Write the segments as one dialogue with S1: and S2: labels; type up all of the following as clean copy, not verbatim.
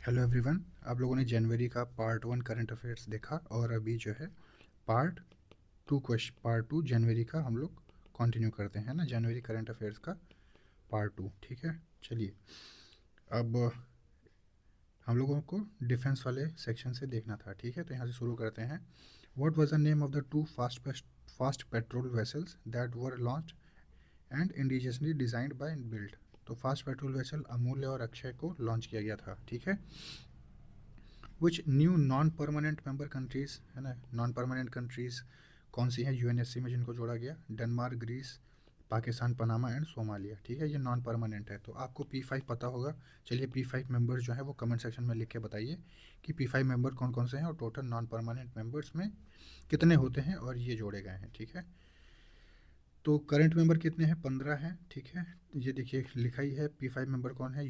S1: Hello everyone. आप लोगों ने जनवरी का पार्ट 1 करंट अफेयर्स देखा और अभी जो है पार्ट पार्ट 2 जनवरी का हम लोग कंटिन्यू करते हैं ना, जनवरी करंट अफेयर्स का पार्ट 2। ठीक है, चलिए अब हम लोगों को डिफेंस वाले सेक्शन से देखना था। ठीक है, तो यहाँ से शुरू करते हैं। What was the name of the two fast patrol vessels that were launched and indigenously designed bye build. तो फास्ट पेट्रोल वेसल अमूल्य और अक्षय को लॉन्च किया गया था। ठीक है, which new non permanent member countries है ना, नॉन परमानेंट कंट्रीज कौन सी हैं यूएनएससी में जिनको जोड़ा गया? Denmark, Greece, Pakistan, Panama and Somalia. ठीक है, ये नॉन परमानेंट है। तो आपको P5 पता होगा। चलिए P5 मेंबर्स जो है वो कमेंट सेक्शन में लिख के बताइए कि P5 मेंबर कौन कौन से हैं और टोटल नॉन परमानेंट मेंबर्स में कितने होते हैं और ये जोड़े गए हैं। ठीक है, तो करंट मेंबर कितने हैं? 15 हैं। ठीक है, ये देखिए लिखा ही है P5 मेंबर कौन है।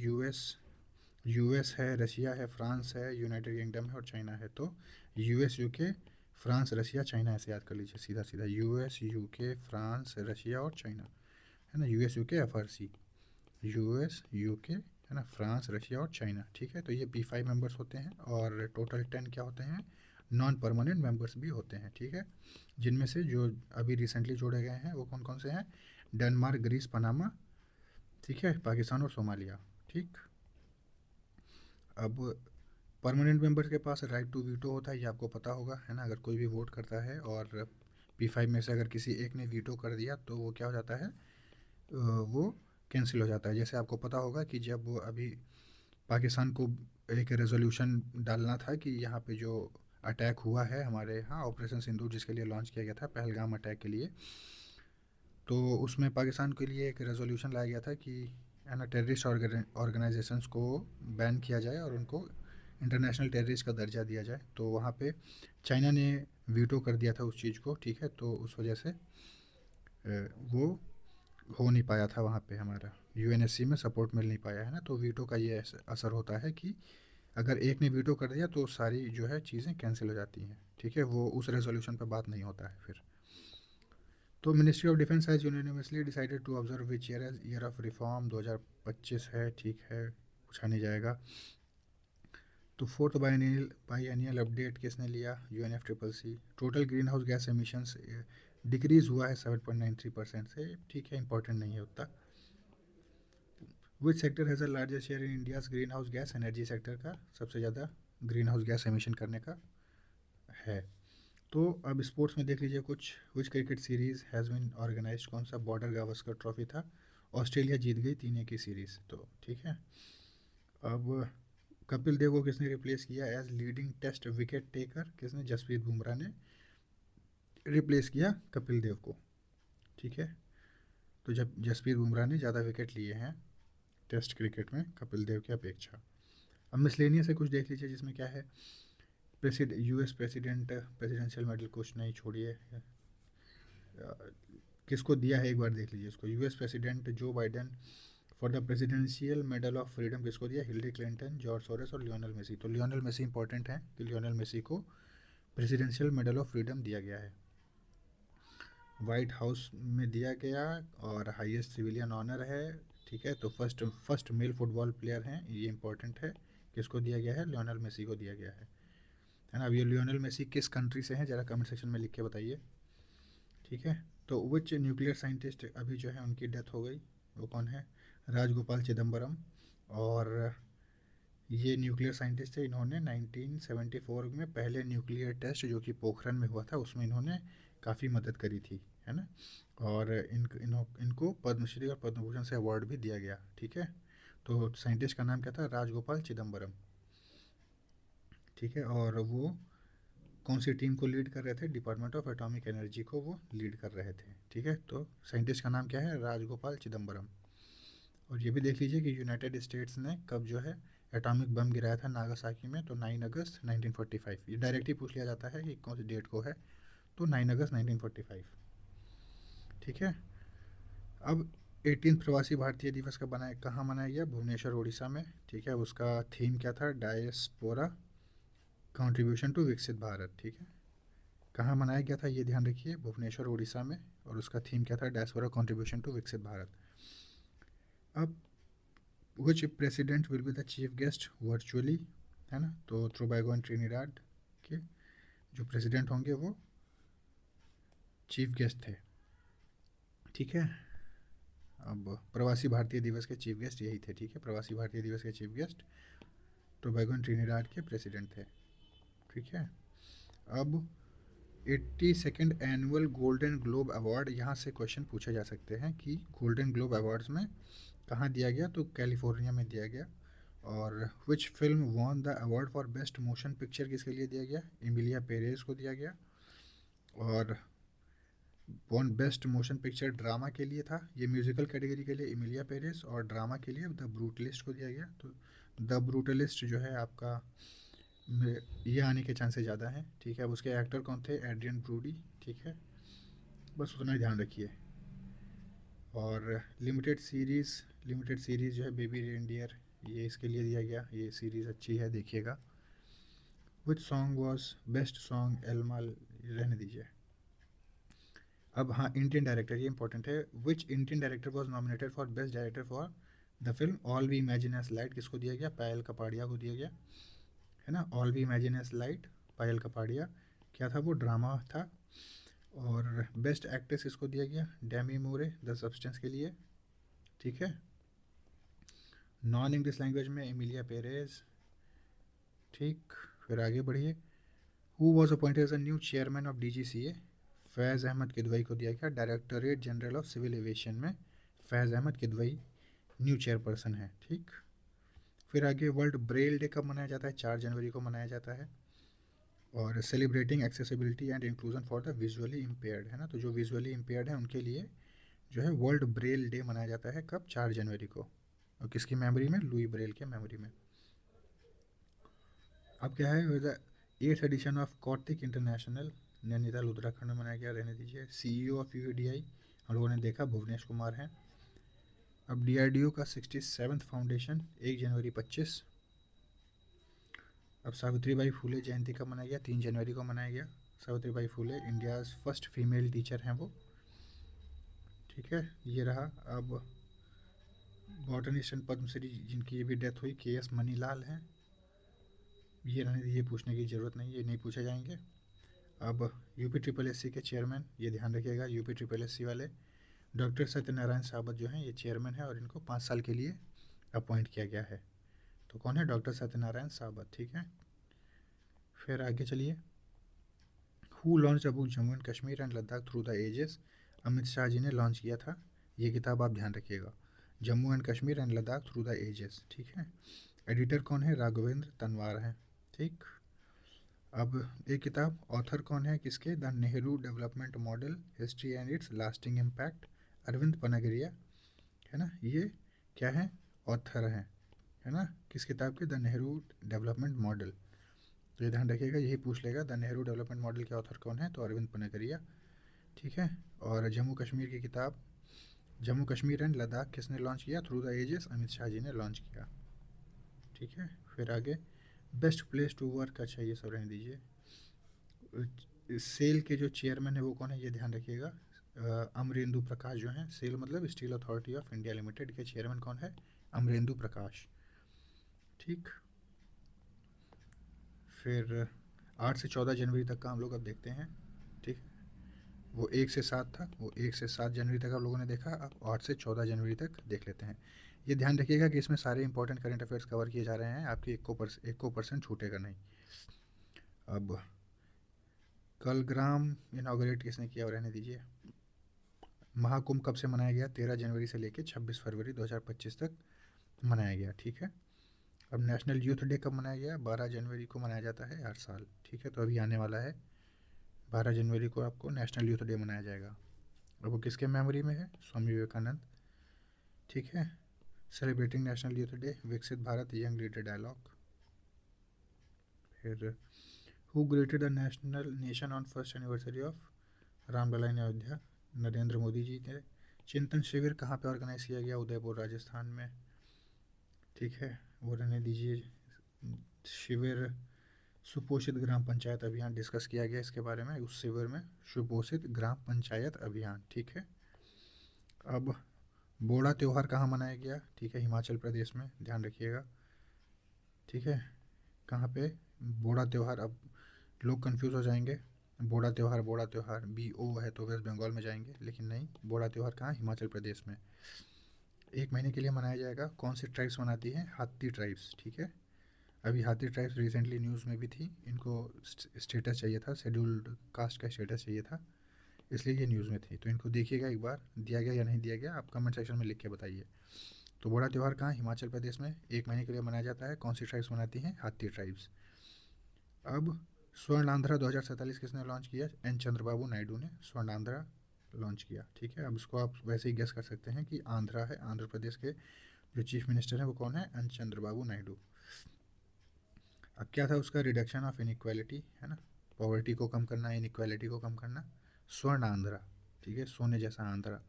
S1: यूएस है, रशिया है, फ्रांस है, यूनाइटेड किंगडम है और चाइना है। तो US, UK, France, Russia, China, ऐसे याद कर लीजिए सीधा सीधा। यूएस, यूके, फ्रांस, रशिया और चाइना, है ना। US, UK, FRC, US, UK, है ना, फ्रांस, रशिया और चाइना। ठीक है, तो ये P5 मेंबर्स होते हैं और टोटल 10 क्या होते हैं? नॉन परमानेंट मेंबर्स भी होते हैं। ठीक है, जिनमें से जो अभी रिसेंटली जोड़े गए हैं वो कौन कौन से हैं? डेनमार्क, ग्रीस, पनामा, ठीक है, पाकिस्तान और सोमालिया। ठीक, अब परमानेंट मेंबर के पास राइट टू वीटो होता है, ये आपको पता होगा, है ना। अगर कोई भी वोट करता है और P5 में से अगर किसी एक ने वीटो कर दिया तो वो क्या हो जाता है? वो कैंसिल हो जाता है। जैसे आपको पता होगा कि जब वो अभी पाकिस्तान को एक रेजोल्यूशन डालना था कि यहाँ पे जो अटैक हुआ है हमारे यहाँ, ऑपरेशन सिंदूर जिसके लिए लॉन्च किया गया था, पहलगाम अटैक के लिए, तो उसमें पाकिस्तान के लिए एक रेजोल्यूशन लाया गया था कि है ना, टेररिस्ट ऑर्गेनाइजेशंस को बैन किया जाए और उनको इंटरनेशनल टेररिस्ट का दर्जा दिया जाए। तो वहाँ पे चाइना ने वीटो कर दिया था उस चीज़ को। ठीक है, तो उस वजह से वो हो नहीं पाया था वहाँ पे, हमारा यूएनएससी में सपोर्ट मिल नहीं पाया, है ना। तो वीटो का ये असर होता है कि अगर एक ने वीटो कर दिया तो सारी जो है चीज़ें कैंसिल हो जाती हैं। ठीक है, वो उस रेजोल्यूशन पर बात नहीं होता है फिर। तो ministry of defence has universally decided to observe which year as year of reform. 2025 है। ठीक है, पूछा नहीं जाएगा। तो फोर्थ बाइएनियल अपडेट किसने लिया? UNFCCC। Total green house gas emissions decrease हुआ है 7.93% से। ठीक है, इंपॉर्टेंट नहीं है उतना। Which sector has a largest share in India's green house gas? Energy sector का सबसे ज़्यादा ग्रीन हाउस गैस एमिशन करने का है। तो अब स्पोर्ट्स में देख लीजिए कुछ। Which cricket series has been organise? कौन सा बॉर्डर गावस्कर ट्रॉफी था? ऑस्ट्रेलिया जीत गई 3-1 की सीरीज़। तो ठीक है, अब कपिल देव को किसने रिप्लेस किया as leading test wicket taker? किसने? जसप्रीत बुमराह ने रिप्लेस किया कपिल देव को। ठीक है, तो जब जसप्रीत बुमराह ने ज़्यादा विकेट लिए हैं टेस्ट क्रिकेट में कपिल देव की अपेक्षा। अब मिसलेनियस से कुछ देख लीजिए जिसमें क्या है। यूएस प्रेसिडेंशियल मेडल, कुछ नहीं, छोड़िए। किसको दिया है एक बार देख लीजिए इसको। US president Joe Biden for the presidential medal of freedom किसको दिया? हिलरी क्लिंटन, जॉर्ज सोरेस और लियोनल मेसी। तो लियोनल मेसी इंपॉर्टेंट है कि लियोनल मेसी को प्रेसिडेंशियल मेडल ऑफ फ्रीडम दिया गया है, वाइट हाउस में दिया गया और हाईएस्ट सिविलियन ऑनर है। ठीक है, तो फर्स्ट मेल फुटबॉल प्लेयर हैं, ये इंपॉर्टेंट है। किसको दिया गया है? लियोनल मेसी को दिया गया है ना। अब ये लियोनल मेसी किस कंट्री से हैं ज़रा कमेंट सेक्शन में लिख के बताइए। ठीक है, तो विच न्यूक्लियर साइंटिस्ट अभी जो है उनकी डेथ हो गई, वो कौन है? राजगोपाल चिदम्बरम। और ये न्यूक्लियर साइंटिस्ट थे, इन्होंने 1974 में पहले न्यूक्लियर टेस्ट जो कि पोखरन में हुआ था उसमें इन्होंने काफ़ी मदद करी थी, है ना। और इनको पद्मश्री और पद्म भूषण से अवार्ड भी दिया गया। ठीक है, तो साइंटिस्ट का नाम क्या था? राजगोपाल चिदम्बरम। ठीक है, और वो कौन सी टीम को लीड कर रहे थे? डिपार्टमेंट ऑफ एटॉमिक एनर्जी को वो लीड कर रहे थे। ठीक है, तो साइंटिस्ट का नाम क्या है? राजगोपाल चिदम्बरम। और ये भी देख लीजिए कि यूनाइटेड स्टेट्स ने कब जो है एटॉमिक बम गिराया था नागासाकी में? तो 9 अगस्त 1945। ये डायरेक्ट ही पूछ लिया जाता है कि कौन सी डेट को है, तो 9 अगस्त 1945। ठीक है, अब 18 प्रवासी भारतीय दिवस का कहाँ मनाया गया? भुवनेश्वर उड़ीसा में। ठीक है, उसका थीम क्या था? Diaspora contribution to Viksit Bharat. ठीक है, कहाँ मनाया गया था ये ध्यान रखिए, भुवनेश्वर उड़ीसा में। और उसका थीम क्या था? Diaspora contribution to Viksit Bharat. अब which president will be the chief guest virtually? है ना। तो टोबैगो एंड ट्रिनिडाड के जो प्रेसिडेंट होंगे वो चीफ गेस्ट थे, ठीक है। अब प्रवासी भारतीय दिवस के चीफ गेस्ट यही थे, ठीक है। प्रवासी भारतीय दिवस के chief guest Tobago and Trinidad के प्रेसिडेंट थे, ठीक है। अब 82nd annual golden globe award, यहाँ से क्वेश्चन पूछे जा सकते हैं कि गोल्डन ग्लोब अवार्ड्स में कहाँ दिया गया, तो कैलिफोर्निया में दिया गया। और which film won the award for best motion picture किसके लिए दिया गया, एमिलिया पेरेज को दिया गया। और won best motion picture drama के लिए था, ये म्यूजिकल कैटेगरी के लिए एमिलिया पेरेज, और ड्रामा के लिए द ब्रूटलिस्ट को दिया गया। तो द ब्रूटलिस्ट जो है आपका ये आने के चांसेस ज़्यादा हैं, ठीक है। अब उसके एक्टर कौन थे, एड्रियन ब्रूडी, ठीक है। बस उतना ही ध्यान रखिए। और लिमिटेड सीरीज़ जो है बेबी रेनडियर, ये इसके लिए दिया गया, ये सीरीज़ अच्छी है, देखिएगा। Which song was best song El Mal, रहने दीजिए। अब हाँ, इंडियन डायरेक्टर, ये इंपॉर्टेंट है। Which Indian director was nominated for best director for the film All we imagine as Light, किसको दिया गया, पायल कपाड़िया को दिया गया, है ना। All we imagine as light, Payal Kapadia, क्या था वो, ड्रामा था। और बेस्ट एक्ट्रेस इसको दिया गया, डेमी मूरे द सब्सटेंस के लिए, ठीक है। नॉन इंग्लिश लैंग्वेज में एमिलिया पेरेज, ठीक। फिर आगे बढ़िए। Who was appointed as a new chairman of DGCA, Faiz Ahmed Kidwai को दिया गया। Directorate general of civil aviation में फैज़ अहमद किदवई न्यू चेयरपर्सन है, ठीक। फिर आगे वर्ल्ड ब्रेल डे कब मनाया जाता है, 4 जनवरी को मनाया जाता है। और celebrating accessibility and inclusion for the visually impaired, है ना। तो जो विजुअली इम्पेयर्ड है उनके लिए जो है वर्ल्ड ब्रेल डे मनाया जाता है, कब, 4 जनवरी को। और किसकी मेमोरी में, लुई ब्रेल के मेमोरी में। अब क्या है, द 8th एडिशन ऑफ कॉर्टिक इंटरनेशनल नैनीताल उत्तराखंड में मनाया गया, रहने दीजिए। CEO ऑफ UADI हम लोगों ने देखा भुवनेश कुमार हैं। अब DRDO का 67th फाउंडेशन 1 जनवरी 25। अब सावित्रीबाई फुले जयंती कब मनाया गया, 3 जनवरी को मनाया गया। Savitribai Phule India's first female teacher हैं वो, ठीक है। ये रहा। अब बॉटनिस्ट एंड पद्मश्री जिनकी भी डेथ हुई, KS मनीलाल हैं, ये रहने दीजिए, पूछने की ज़रूरत नहीं, ये नहीं पूछे जाएंगे। अब UP SSC के चेयरमैन, ये ध्यान रखिएगा, UP SSC वाले डॉक्टर सत्यनारायण साबत जो हैं, ये चेयरमैन है और इनको 5 साल के लिए अपॉइंट किया गया है। तो कौन है, डॉक्टर सत्यनारायण साबत, ठीक है। फिर आगे चलिए। Who launch a book Jammu and Kashmir and Ladakh through the ages, Amit Shah ji ने लॉन्च किया था, ये किताब आप ध्यान रखिएगा, Jammu and Kashmir and Ladakh through the ages, ठीक है। एडिटर कौन है, राघवेंद्र तनवार हैं, ठीक। अब एक किताब ऑथर कौन है किसके, the Nehru development model history and its lasting impact, Arvind Panagariya, है ना। ये क्या है, ऑथर हैं, है ना, किस किताब के, द नेहरू डेवलपमेंट मॉडल। तो ये ध्यान रखिएगा, यही पूछ लेगा, द नेहरू डेवलपमेंट मॉडल के ऑथर कौन है, तो अरविंद पनागरिया, ठीक है। और जम्मू कश्मीर की किताब जम्मू कश्मीर एंड लद्दाख किसने लॉन्च किया, through the ages, Amit Shah ji ने लॉन्च किया, ठीक है। फिर आगे बेस्ट प्लेस टू वर्क, अच्छा ये सब रहने दीजिए। सेल के जो चेयरमैन है वो कौन है, ये ध्यान रखिएगा, अमरेंदु प्रकाश जो हैं। सेल मतलब steel authority of India limited के चेयरमैन कौन है, अमरेंदु प्रकाश, ठीक। फिर 8 से 14 जनवरी तक का हम लोग अब देखते हैं, ठीक। वो 1 से 7 था, वो 1 से 7 जनवरी तक आप लोगों ने देखा, अब 8 से 14 जनवरी तक देख लेते हैं। ये ध्यान रखिएगा कि इसमें सारे इंपॉर्टेंट करंट अफेयर्स कवर किए जा रहे हैं, आपकी एक को परसेंट छूटेगा नहीं। अब कल ग्राम इनाग्रेट किसने किया, रहने दीजिए। महाकुंभ कब से मनाया गया, 13 जनवरी से लेकर 26 फरवरी 2025 तक मनाया गया, ठीक है। अब नेशनल यूथ डे कब मनाया गया, 12 जनवरी को मनाया जाता है हर साल, ठीक है। तो अभी आने वाला है 12 जनवरी को आपको नेशनल यूथ डे मनाया जाएगा। और वो किसके मेमोरी में है, स्वामी विवेकानंद, ठीक है। Celebrating national youth day, Viksit Bharat young leader dialogue. फिर who greeted the national nation on first anniversary of Ramlalla in Ayodhya, Narendra Modi ji थे। चिंतन शिविर कहाँ पे ऑर्गेनाइज किया गया, उदयपुर राजस्थान में, ठीक है। वो रहने दीजिए। शिविर सुपोषित ग्राम पंचायत अभियान डिस्कस किया गया इसके बारे में, उस शिविर में सुपोषित ग्राम पंचायत अभियान, ठीक है। अब बोड़ा त्यौहार कहाँ मनाया गया, ठीक है, हिमाचल प्रदेश में, ध्यान रखिएगा, ठीक है। कहाँ पे? बोड़ा त्यौहार। अब लोग कंफ्यूज हो जाएंगे, बोड़ा त्यौहार BO है तो वेस्ट बंगाल में जाएंगे, लेकिन नहीं, बोड़ा त्यौहार कहाँ? हिमाचल प्रदेश में। 1 महीने के लिए मनाया जाएगा। कौन सी ट्राइब्स मनाती हैं? हाथी ट्राइब्स, ठीक है। अभी हाथी ट्राइब्स रिसेंटली न्यूज़ में भी थी, इनको स्टेटस चाहिए था, शेड्यूल्ड कास्ट का स्टेटस चाहिए था, इसलिए ये न्यूज़ में थी। तो इनको देखिएगा एक बार, दिया गया या नहीं दिया गया, आप कमेंट सेक्शन में लिख के बताइए। तो बोड़ा त्यौहार कहाँ? हिमाचल प्रदेश में 1 महीने के लिए मनाया जाता है। कौन सी ट्राइब्स मनाती हैं? हाथी ट्राइब्स। अब स्वर्ण आंध्रा 2047 किसने लॉन्च किया? एन चंद्रबाबू नायडू ने स्वर्ण आंध्रा लॉन्च किया, ठीक है। अब इसको आप वैसे ही गेस कर सकते हैं कि आंध्रा है, आंध्र प्रदेश के जो चीफ मिनिस्टर हैं वो कौन है? एन चंद्रबाबू नायडू। अब क्या था उसका? रिडक्शन ऑफ इनइक्वालिटी, है ना, पॉवर्टी को कम करना, इनइक्वालिटी को कम करना, स्वर्ण आंध्रा, ठीक है, सोने जैसा आंध्रा।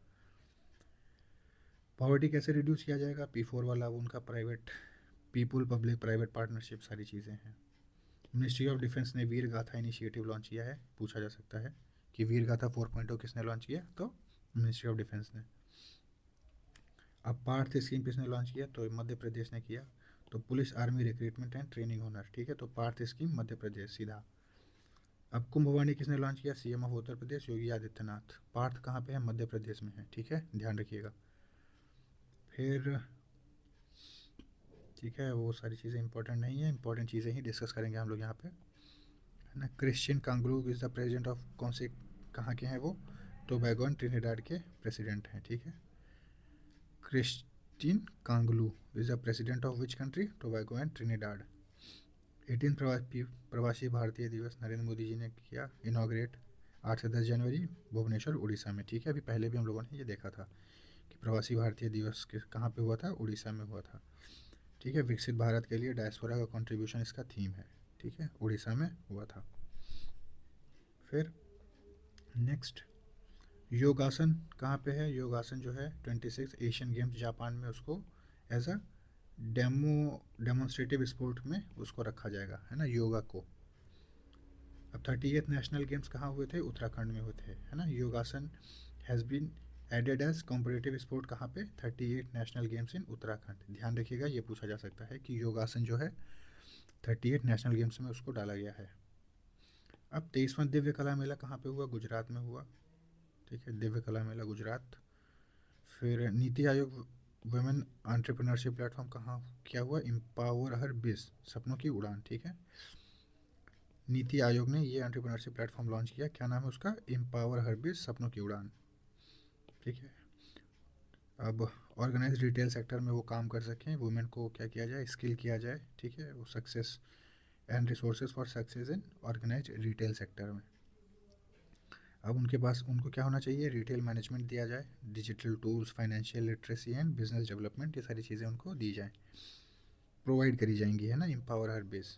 S1: पॉवर्टी कैसे रिड्यूस किया जाएगा? P4 वाला, वो उनका private, people public private partnership, सारी चीज़ें हैं। मिनिस्ट्री ऑफ डिफेंस ने वीर गाथा इनिशिएटिव लॉन्च किया है, पूछा जा सकता है कि वीर गाथा 4.0 किसने लॉन्च किया? तो मिनिस्ट्री ऑफ डिफेंस ने। अब पार्थ स्कीम किसने लॉन्च किया? तो मध्य प्रदेश ने किया। तो police army recruitment and training owner, ठीक है, तो पार्थ स्कीम मध्य प्रदेश सीधा। अब कुंभवाणी किसने लॉन्च किया? CM of Uttar Pradesh Yogi Adityanath. पार्थ कहाँ पे है? मध्य प्रदेश में है, ठीक है, ध्यान रखिएगा। फिर ठीक है, वो सारी चीज़ें इंपॉर्टेंट नहीं है, इंपॉर्टेंट चीज़ें ही डिस्कस करेंगे हम लोग यहाँ पे, है ना। Christian Kangaloo is the president of, कौन से, कहाँ के हैं वो? टोबैगो एंड ट्रिनिडाड के प्रेसिडेंट हैं, ठीक है। Christian Kangaloo is the president of which country? Tobago and Trinidad. 18 Pravasi भारतीय दिवस नरेंद्र मोदी जी ने किया इनॉग्रेट 8 से 10 जनवरी भुवनेश्वर उड़ीसा में, ठीक है। अभी पहले भी हम लोगों ने ये देखा था कि प्रवासी भारतीय दिवस कहाँ पे हुआ था? उड़ीसा में हुआ था, ठीक है। विकसित भारत के लिए डायस्पोरा का कंट्रीब्यूशन इसका थीम है, ठीक है, उड़ीसा में हुआ था। फिर नेक्स्ट, योगासन कहाँ पे है? योगासन जो है 26 एशियन गेम्स जापान में, उसको एज अ डेमोन्स्ट्रेटिव स्पोर्ट में उसको रखा जाएगा, है ना, योगा को। अब 38 नेशनल गेम्स कहाँ हुए थे? उत्तराखंड में हुए थे, है ना। Yogasana has been added as competitive sport कहाँ पे? 38 नेशनल गेम्स इन उत्तराखंड। ध्यान रखिएगा, ये पूछा जा सकता है कि योगासन जो है 38 नेशनल गेम्स में उसको डाला गया है। अब 23वां दिव्य कला मेला कहाँ पे हुआ? गुजरात में हुआ, ठीक है, दिव्य कला मेला गुजरात। फिर NITI Aayog women entrepreneurship platform कहाँ क्या हुआ? एम्पावर हर बिज, सपनों की उड़ान, ठीक है। नीति आयोग ने ये एंटरप्रेन्योरशिप प्लेटफॉर्म लॉन्च किया, क्या नाम है उसका? एम्पावर हर बिज, सपनों की उड़ान, ठीक है। अब ऑर्गेनाइज रिटेल सेक्टर में वो काम कर सकें, वुमेन को क्या किया जाए? स्किल किया जाए, ठीक है, वो success and resources for success in organise retail sector में। अब उनके पास, उनको क्या होना चाहिए? रिटेल मैनेजमेंट दिया जाए, digital tools, financial literacy and business development, ये सारी चीज़ें उनको दी जाएँ, प्रोवाइड करी जाएंगी, है ना, एम्पावर हर बेस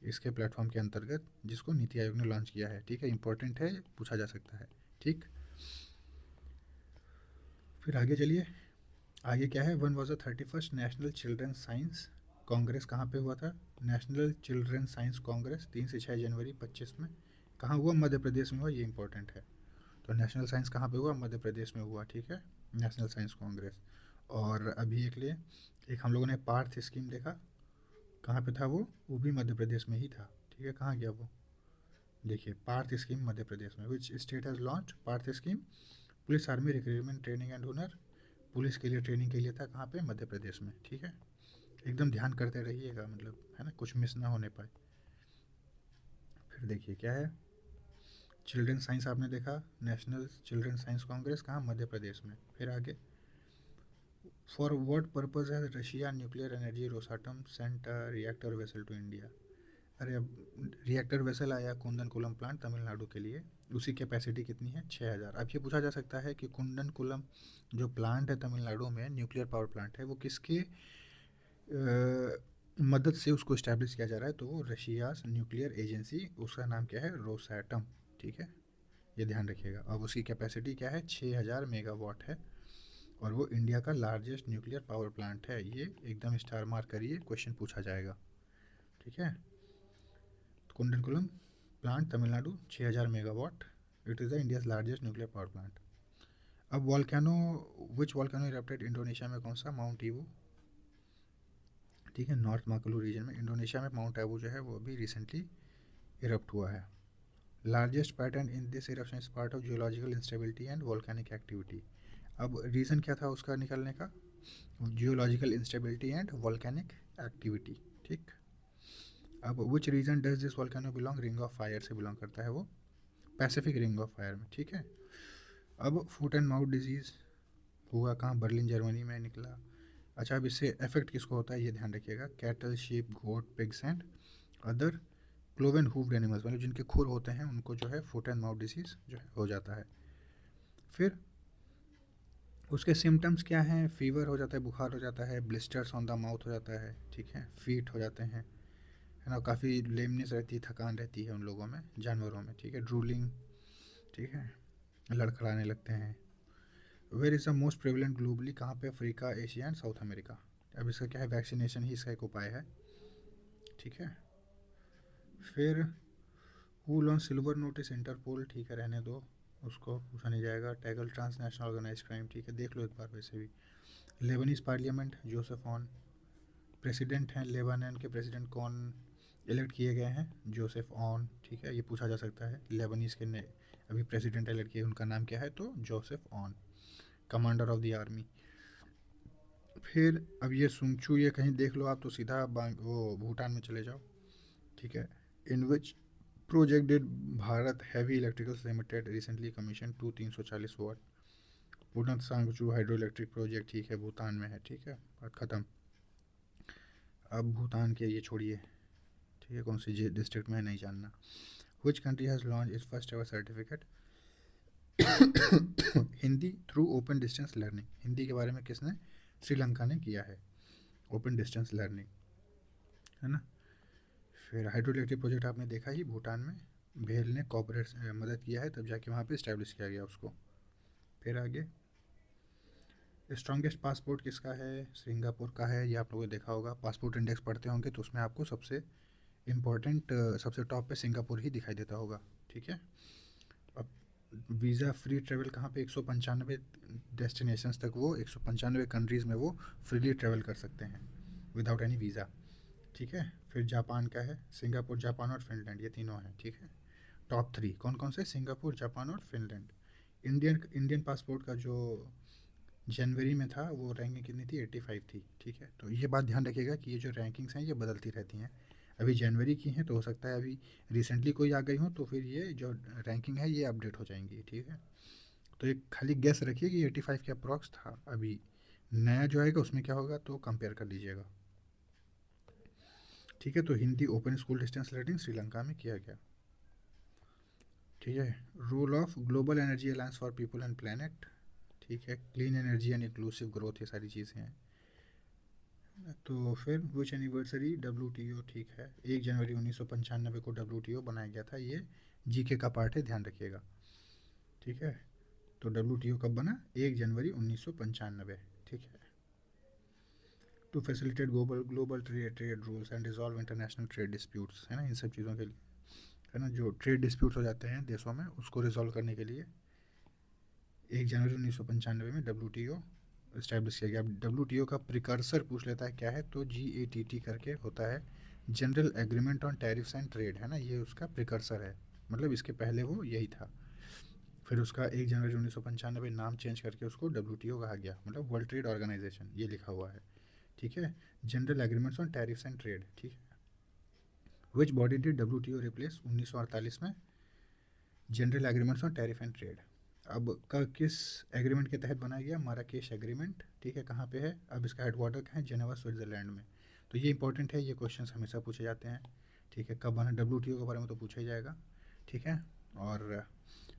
S1: इसके प्लेटफॉर्म के अंतर्गत, जिसको नीति आयोग ने लॉन्च किया है, ठीक है, इंपॉर्टेंट है, पूछा जा सकता है, ठीक। फिर आगे चलिए, आगे क्या है? 1 was the 31st national children science Congress कहाँ पे हुआ था? नेशनल चिल्ड्रन साइंस कांग्रेस 3 से 6 जनवरी 25 में कहाँ हुआ? मध्य प्रदेश में हुआ, ये इंपॉर्टेंट है। तो नेशनल साइंस कहाँ पे हुआ? मध्य प्रदेश में हुआ, ठीक है, नेशनल साइंस कांग्रेस। और अभी एक हम लोगों ने पार्थ स्कीम देखा, कहाँ पे था वो भी मध्य प्रदेश में ही था, ठीक है। कहाँ गया वो? देखिए, पार्थ स्कीम मध्य प्रदेश में। Which state has launch Parth scheme? Police army recruitment training and Hunar, police के लिए ट्रेनिंग के लिए था, कहाँ पे? मध्य प्रदेश में, ठीक है। एकदम ध्यान करते रहिएगा, मतलब, है ना, कुछ मिस ना होने पाए। फिर देखिए क्या है, चिल्ड्रन साइंस आपने देखा, नेशनल चिल्ड्रन साइंस कांग्रेस कहाँ? मध्य प्रदेश में। फिर आगे, फॉर व्हाट पर्पज है Russia nuclear energy Rosatom sent reactor vessel to India? अरे अब रिएक्टर वेसल आया कुंदनकुलम प्लांट तमिलनाडु के लिए, उसकी कैपेसिटी कितनी है? 6000। अब ये पूछा जा सकता है कि कुंदनकुलम जो प्लांट है तमिलनाडु में, न्यूक्लियर पावर प्लांट है, वो किसके मदद से उसको इस्टेब्लिश किया जा रहा है? तो वो रशिया न्यूक्लियर एजेंसी, उसका नाम क्या है? रोसैटम, ठीक है, ये ध्यान रखिएगा। अब उसकी कैपेसिटी क्या है? 6000 मेगावाट है, और वो इंडिया का लार्जेस्ट न्यूक्लियर पावर प्लांट है। ये एकदम स्टार मार्क करिए, क्वेश्चन पूछा जाएगा, ठीक है। Kudankulam plant Tamil Nadu 6000 megawatt, it is the India's largest nuclear power plant. अब volcano, which volcano erupted Indonesia में? कौन सा? माउंट ईवू, ठीक है, नॉर्थ माकलू रीजन में। इंडोनेशिया में माउंट आबू जो है वो अभी रिसेंटली इरप्ट हुआ है। Largest pattern in this eruption is part of geological instability and volcanic activity. अब रीज़न क्या था उसका निकलने का? Geological instability and volcanic activity. ठीक, अब which region does this volcano belong? Ring of fire से बिलोंग करता है वो, पैसिफिक रिंग ऑफ फायर में। ठीक है, अब फुट एंड माउथ डिजीज़ हुआ कहाँ? बर्लिन जर्मनी में निकला। अच्छा, अब इससे इफेक्ट किसको होता है ये ध्यान रखिएगा। Cattle, sheep, goat, pigs and other cloven hooved animals, मतलब जिनके खुर होते हैं उनको जो है फुट एंड माउथ डिजीज़ जो है हो जाता है। फिर उसके सिम्टम्स क्या हैं? फीवर हो जाता है, बुखार हो जाता है, ब्लिस्टर्स ऑन द माउथ हो जाता है, ठीक है, फीट हो जाते हैं, है ना, काफ़ी लेमनेस रहती है, थकान रहती है उन लोगों में, जानवरों में, ठीक है, ड्रूलिंग, ठीक है, लड़खड़ाने लगते हैं। Where is the most prevalent globally? कहाँ पे? Africa, Asia and South America. अब इसका क्या है? वैक्सीनेशन ही इसका एक उपाय है। ठीक है, फिर हू लॉन्च सिल्वर नोटिस? इंटरपोल, ठीक है, रहने दो, उसको पूछा नहीं जाएगा। टैगल ट्रांसनेशनल ऑर्गेनाइज क्राइम, ठीक है, देख लो एक बार वैसे भी। Lebanese parliament, Joseph on president हैं। लेबनान के प्रेसिडेंट कौन इलेक्ट किए गए हैं? जोसेफ ऑन, ठीक है, ये पूछा जा सकता है। लेबनीज के ने अभी प्रेसिडेंट इलेक्ट किए, उनका नाम क्या है? तो Joseph on, commander of the army. फिर अब ये सुंगचू, ये कहीं देख लो आप तो सीधा वो भूटान में चले जाओ। ठीक है, in which project did Bharat heavy electricals limited recently commission 340 watt? Punatsangchhu hydro electric project, ठीक है, भूटान में है। ठीक है, बात ख़त्म। अब भूटान के ये छोड़िए, ठीक है, कौन सी डिस्ट्रिक्ट में है नहीं जानना। Which country has launch is first ever certificate Hindi through open distance learning? Hindi के बारे में किसने? श्रीलंका ने किया है, ओपन डिस्टेंस लर्निंग, है ना। फिर हाइड्रो इलेक्ट्रिक प्रोजेक्ट आपने देखा ही, भूटान में भेल ने कॉपरेट मदद किया है, तब जाके वहाँ पे इस्टेब्लिश किया गया उसको। फिर आगे, स्ट्रॉन्गेस्ट पासपोर्ट किसका है? सिंगापुर का है, ये आप लोगों ने देखा होगा, पासपोर्ट इंडेक्स पढ़ते होंगे तो उसमें आपको सबसे इम्पोर्टेंट, सबसे टॉप पे सिंगापुर ही दिखाई देता होगा। ठीक है, अब वीज़ा फ्री ट्रेवल कहाँ पे? 195 डेस्टिनेशंस तक, वो 195 कंट्रीज़ में वो फ्रीली ट्रेवल कर सकते हैं विदाउट एनी वीज़ा। ठीक है, फिर जापान का है, सिंगापुर, जापान और फिनलैंड, ये तीनों हैं। ठीक है, टॉप 3 कौन कौन से? सिंगापुर, जापान और फिनलैंड। इंडियन पासपोर्ट का जो जनवरी में था वो रैंकिंग कितनी थी? 85 थी। ठीक है, तो ये बात ध्यान रखिएगा कि ये जो रैंकिंग्स हैं ये बदलती रहती हैं। अभी जनवरी की हैं तो हो सकता है अभी रिसेंटली कोई आ गई हो तो फिर ये जो रैंकिंग है ये अपडेट हो जाएंगी। ठीक है, तो एक खाली गेस रखिए कि 85 के अप्रॉक्स था। अभी नया जो आएगा उसमें क्या होगा तो कंपेयर कर लीजिएगा। ठीक है, तो Hindi open school distance learning Sri Lanka में किया गया। ठीक है, role of global energy alliance for people and planet, ठीक है, clean energy and inclusive growth, ये सारी चीज़ें हैं। तो फिर विच एनिवर्सरी? WTO, ठीक है, 1 जनवरी 1995 को WTO बनाया गया था। ये जीके का पार्ट है, ध्यान रखिएगा। ठीक है, तो WTO कब बना? 1 जनवरी 1995। ठीक है, to facilitate global trade rules and resolve international trade disputes, है ना, इन सब चीज़ों के लिए, है ना, जो ट्रेड डिस्प्यूट्स हो जाते हैं देशों में उसको रिजॉल्व करने के लिए 1 जनवरी 1995 में WTO इस्टेब्लिश किया गया। अब WTO का प्रिकर्सर पूछ लेता है क्या है, तो GATT करके होता है, general agreement on tariffs and trade, है ना, ये उसका प्रिकर्सर है, मतलब इसके पहले वो यही था। फिर उसका 1 जनवरी 1995 नाम चेंज करके उसको WTO कहा गया, मतलब वर्ल्ड ट्रेड ऑर्गेनाइजेशन, ये लिखा हुआ है। ठीक है, general agreements on tariffs and trade. ठीक है, which body did WTO replace? 1948 में general agreements on tariff and trade. अब का किस एग्रीमेंट के तहत बनाया गया? Marrakesh agreement. ठीक है, कहाँ पे है? अब इसका हेडक्वार्टर कहाँ है? जेनेवा, स्विट्ज़रलैंड में। तो ये इंपॉर्टेंट है, ये क्वेश्चन हमेशा पूछे जाते हैं। ठीक है, कब बना? WTO के बारे में तो पूछा ही जाएगा। ठीक है, और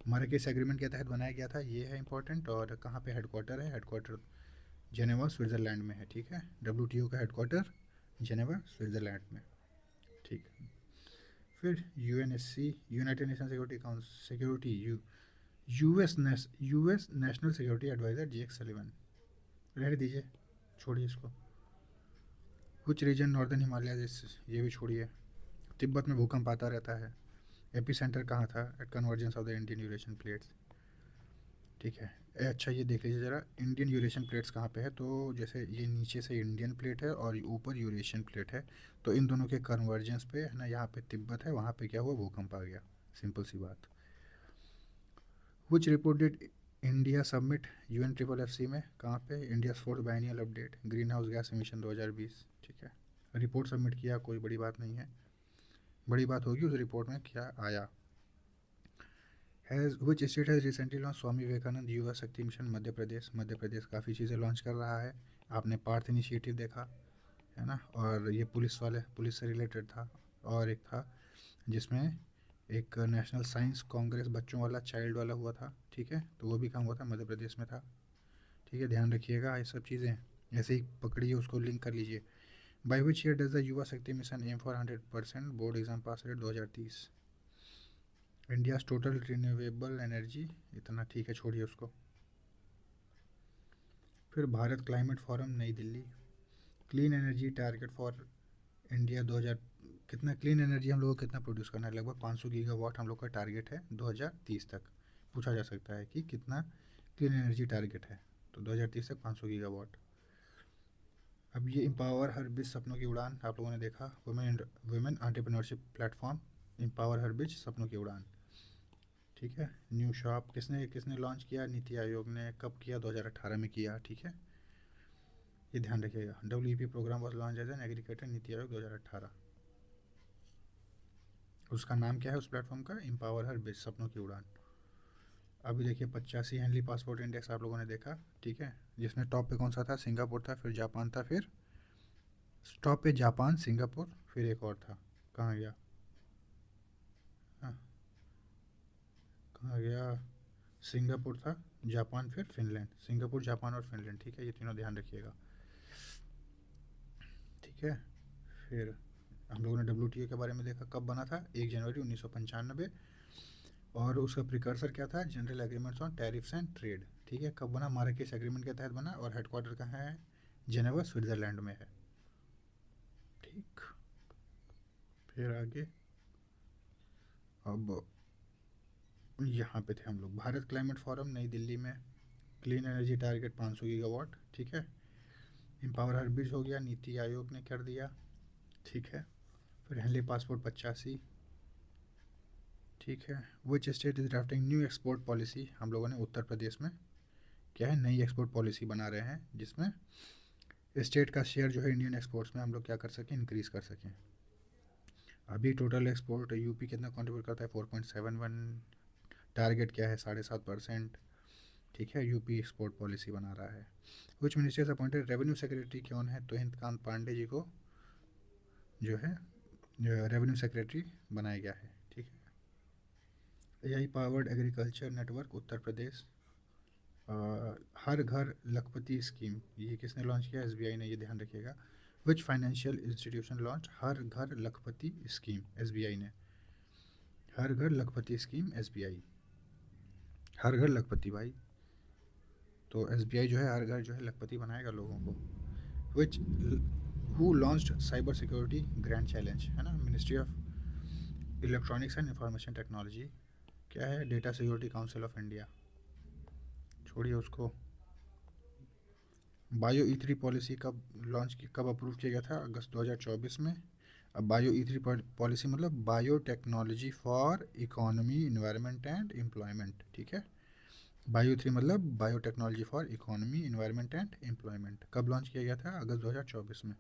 S1: माराकेश एग्रीमेंट के तहत बनाया गया था, ये है इंपॉर्टेंट। और कहाँ पे हेडक्वार्टर है? हेडक्वार्टर जेनेवा, स्विट्ज़रलैंड में है। ठीक है, WTO का हेडक्वार्टर जेनेवा, स्विट्ज़रलैंड में। ठीक है, फिर UNSC, united nation security US national security adviser JX Sullivan, रहने दीजिए, छोड़िए इसको। कुछ रीजन नॉर्दर्न हिमालय, ये भी छोड़िए। तिब्बत में भूकंप आता रहता है, एपी सेंटर कहाँ था? At convergence of the Indian Eurasian plates. ठीक है। अच्छा ये देख लीजिए ज़रा, इंडियन यूरेशियन प्लेट्स कहाँ पे है। तो जैसे ये नीचे से इंडियन प्लेट है और ऊपर यूरेशियन प्लेट है, तो इन दोनों के कन्वर्जेंस पे है ना, यहाँ पे तिब्बत है, वहाँ पे क्या हुआ, भूकंप आ गया। सिंपल सी बात। Which report did India submit UN triple FC में, कहाँ पे, India fourth biennial update green house gas emission 2020। ठीक है, रिपोर्ट सबमिट किया, कोई बड़ी बात नहीं है। बड़ी बात होगी उस रिपोर्ट में क्या आया। Has which state has recently launch Swami Vivekananda Yuva Shakti mission, Madhya Pradesh. Madhya Pradesh काफ़ी चीज़ें लॉन्च कर रहा है। आपने पार्थ इनिशिएटिव देखा है ना, और ये पुलिस वाले, पुलिस से रिलेटेड था। और एक था जिसमें एक नेशनल साइंस कांग्रेस बच्चों वाला, चाइल्ड वाला हुआ था। ठीक है, तो वो भी काम हुआ था, मध्य प्रदेश में था। ठीक है, ध्यान रखिएगा ये सब चीज़ें, ऐसे ही पकड़िए, उसको लिंक कर लीजिए। By which year does the Yuva Shakti mission aim for 100% board exam pass rate 2030। India total renewable energy, इतना ठीक है, छोड़िए उसको। फिर भारत क्लाइमेट फोरम नई Delhi, clean energy target for India 2000, कितना क्लीन एनर्जी हम लोग को कितना प्रोड्यूस करना है, लगभग 500 गीगावाट हम लोग का टारगेट है 2030 तक। पूछा जा सकता है कि कितना क्लीन एनर्जी टारगेट है, तो 2030 तक 500 गीगावाट। अब ये एम्पावर हर बीच सपनों की उड़ान, आप लोगों ने देखा, वुमेन एंटरप्रेन्योरशिप प्लेटफॉर्म, एम्पावर हर बीच सपनों की उड़ान। ठीक है, न्यू शॉप किसने किसने लॉन्च किया, नीति आयोग ने। कब किया, 2018 में किया। ठीक है, ये ध्यान रखिएगा। WEP program was launch as an agriculture, NITI Aayog 2018। उसका नाम क्या है उस प्लेटफॉर्म का, एम्पावर हर बीच सपनों की उड़ान। अभी देखिए 85 हेनली पासपोर्ट इंडेक्स आप लोगों ने देखा। ठीक है, जिसमें टॉप पे कौन सा था, सिंगापुर था, फिर जापान था, फिर टॉप पे जापान, सिंगापुर, फिर एक और था, कहाँ गया, हाँ, कहाँ गया, सिंगापुर था, जापान, फिर फिनलैंड। सिंगापुर, जापान और फिनलैंड। ठीक है, ये तीनों ध्यान रखिएगा। ठीक है, फिर हम लोगों ने WTO के बारे में देखा, कब बना था, 1 जनवरी 1995। और उसका प्रिकर्सर क्या था, general agreements on tariffs and trade. ठीक है, कब बना, मार्राकेश एग्रीमेंट के तहत बना, और हेडक्वार्टर कहाँ है, जेनेवा, स्विट्ज़रलैंड में है। ठीक, फिर आगे, अब यहाँ पे थे हम लोग, भारत क्लाइमेट फोरम नई दिल्ली में, क्लीन एनर्जी टारगेट 500 गीगावाट। ठीक है, एम्पावर हर बीच हो गया, नीति आयोग ने कर दिया। ठीक है, फिर हेनली पासपोर्ट 85। ठीक है, which state is drafting new export policy, हम लोगों ने उत्तर प्रदेश में क्या है, नई एक्सपोर्ट पॉलिसी बना रहे हैं, जिसमें स्टेट का शेयर जो है इंडियन एक्सपोर्ट्स में हम लोग क्या कर सकें, इंक्रीज़ कर सकें। अभी टोटल एक्सपोर्ट यूपी कितना कंट्रीब्यूट करता है, 4.71। टारगेट क्या है, 7.5%। ठीक है, यूपी एक्सपोर्ट पॉलिसी बना रहा है। विच मिनिस्टर्स अपॉइंटेड रेवेन्यू सेक्रेटरी कौन है, तो हिंदकांत पांडे जी को जो है रेवेन्यू सेक्रेटरी बनाया गया है। ठीक है, AI powered agriculture network Uttar Pradesh, हर घर लखपति स्कीम, ये किसने लॉन्च किया, SBI ने, ये ध्यान रखिएगा। विच फाइनेंशियल इंस्टीट्यूशन लॉन्च हर घर लखपति स्कीम, SBI ने। हर घर लखपति स्कीम, SBI, हर घर लखपति भाई, तो SBI जो है हर घर जो है लखपति बनाएगा लोगों को। Which who launched cyber security grand challenge, है ना, ministry of electronics and information technology. क्या है, data security council of India, छोड़िए उसको। बायो E3 पॉलिसी कब लॉन्च की, कब अप्रूव किया गया था, अगस्त 2024 में। अब बायो E3 पॉलिसी मतलब bio technology for economy, environment and employment. ठीक है, बायो 3 मतलब bio technology for economy, environment and employment, कब लॉन्च किया गया था, अगस्त 2024 में।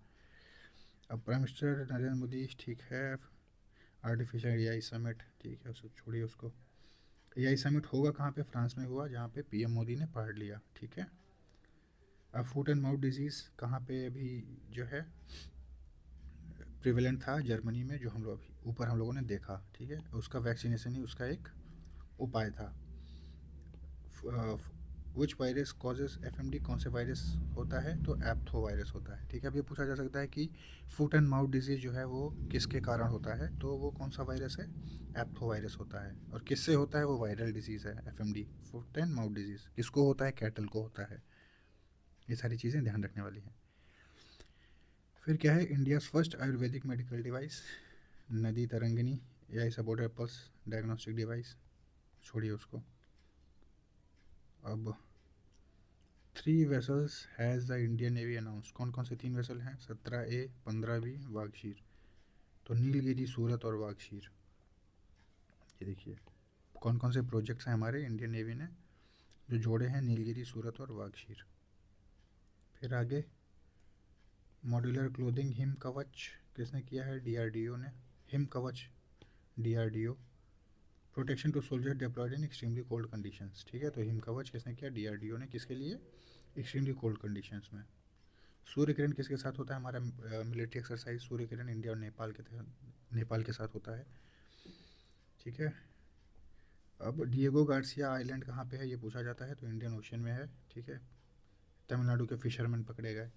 S1: अब प्राइम मिनिस्टर नरेंद्र मोदी, ठीक है, आर्टिफिशियल AI समिट, ठीक है, उसको छोड़िए उसको। AI समिट होगा कहाँ पे, फ्रांस में हुआ, जहाँ पे PM मोदी ने पार्ट लिया। ठीक है, अब फुट एंड माउथ डिजीज़ कहाँ पे अभी जो है प्रिवेलेंट था, जर्मनी में, जो हम लोग अभी ऊपर हम लोगों ने देखा। ठीक है, उसका वैक्सीनेशन ही उसका एक उपाय था। विच वायरस कॉजेज FMD, कौन से वायरस होता है, तो एप्थो वायरस होता है। ठीक है, अब ये पूछा जा सकता है कि फुट एंड माउथ डिजीज़ जो है वो किसके कारण होता है, तो वो कौन सा वायरस है, एप्थो वायरस होता है। और किससे होता है, वो वायरल डिजीज़ है FMD, foot and mouth disease. किसको होता है, कैटल को होता है। ये सारी चीज़ें ध्यान रखने वाली हैं। फिर क्या है, India first ayurvedic medical device, Nadi Tarangini, AI supported pulse diagnostic device, छोड़िए उसको। अब 3 vessels has the Indian navy announce, कौन कौन से 3 वेसल हैं? 17A, 15B, Vagsheer. तो नीलगिरी, सूरत और वागशीर। ये देखिए कौन कौन से प्रोजेक्ट्स हैं हमारे इंडियन नेवी ने जो जोड़े हैं, नीलगिरी, सूरत और वागशीर। फिर आगे मॉड्यूलर क्लोथिंग हिम कवच किसने किया है? DRDO ने। Him Kavach DRDO। Protection to soldier deployed in extremely cold conditions, ठीक है। तो हिम कवच किसने किया? DRDO ने। किसके लिए? एक्सट्रीमली कोल्ड कंडीशंस में। सूर्य किरण किसके साथ होता है? हमारा military exercise Surya Kiran India और नेपाल के साथ होता है, ठीक है। अब डिएगो गार्सिया आइलैंड कहाँ पे है ये पूछा जाता है, तो इंडियन ओशन में है, ठीक है। तमिलनाडु के फिशरमैन पकड़े गए,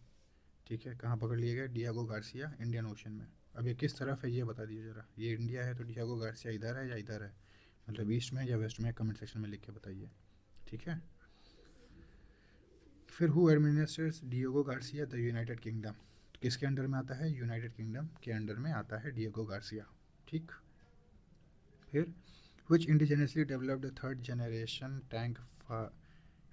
S1: ठीक है। कहाँ पकड़ लिए गए? डिएगो गार्सिया, इंडियन ओशन में। अब ये किस तरफ है ये बता दीजिए ज़रा। ये इंडिया है तो डिएगो गार्सिया इधर है या इधर है, मतलब ईस्ट में या वेस्ट में? कमेंट सेक्शन में लिख के बताइए, ठीक है। फिर who administrates Diego Garcia the United Kingdom, किसके अंडर में आता है? यूनाइटेड किंगडम के अंडर में आता है डिएगो गार्सिया, ठीक। फिर which indigenously developed third generation tank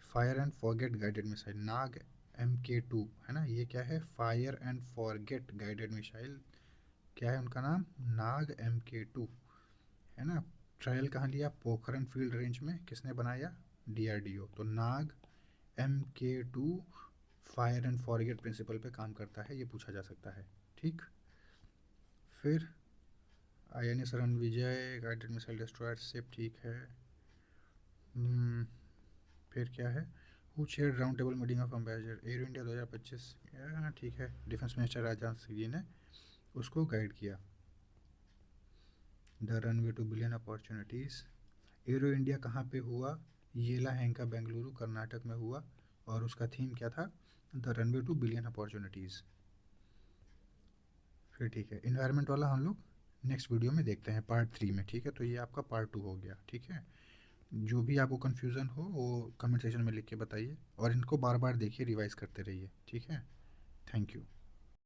S1: fire and forget guided missile, Nag MK2 है ना। ये क्या है? Fire and forget guided missile, क्या है उनका नाम? नाग MK2 है ना। ट्रायल कहाँ लिया? पोखरन फील्ड रेंज में। किसने बनाया? DRDO। तो Nag MK2 fire and forget principle पे काम करता है, ये पूछा जा सकता है, ठीक। फिर INS Ranvijay guided missile destroyer ship, ठीक है। फिर क्या है? Who chair round table meeting of ambassador arrow India 2025, ठीक है। डिफेंस मिनिस्टर राजनाथ सिंह जी ने उसको गाइड किया। The runway two billion opportunities, arrow India कहाँ पे हुआ? येलाहंका बेंगलुरु कर्नाटक में हुआ, और उसका थीम क्या था? The runway two billion opportunities. फिर ठीक है, इन्वायरमेंट वाला हम लोग नेक्स्ट वीडियो में देखते हैं पार्ट 3 में, ठीक है। तो ये आपका पार्ट 2 हो गया, ठीक है। जो भी आपको कन्फ्यूज़न हो वो कमेंट सेक्शन में लिख के बताइए, और इनको बार बार देखिए, रिवाइज करते रहिए, ठीक है। Thank you.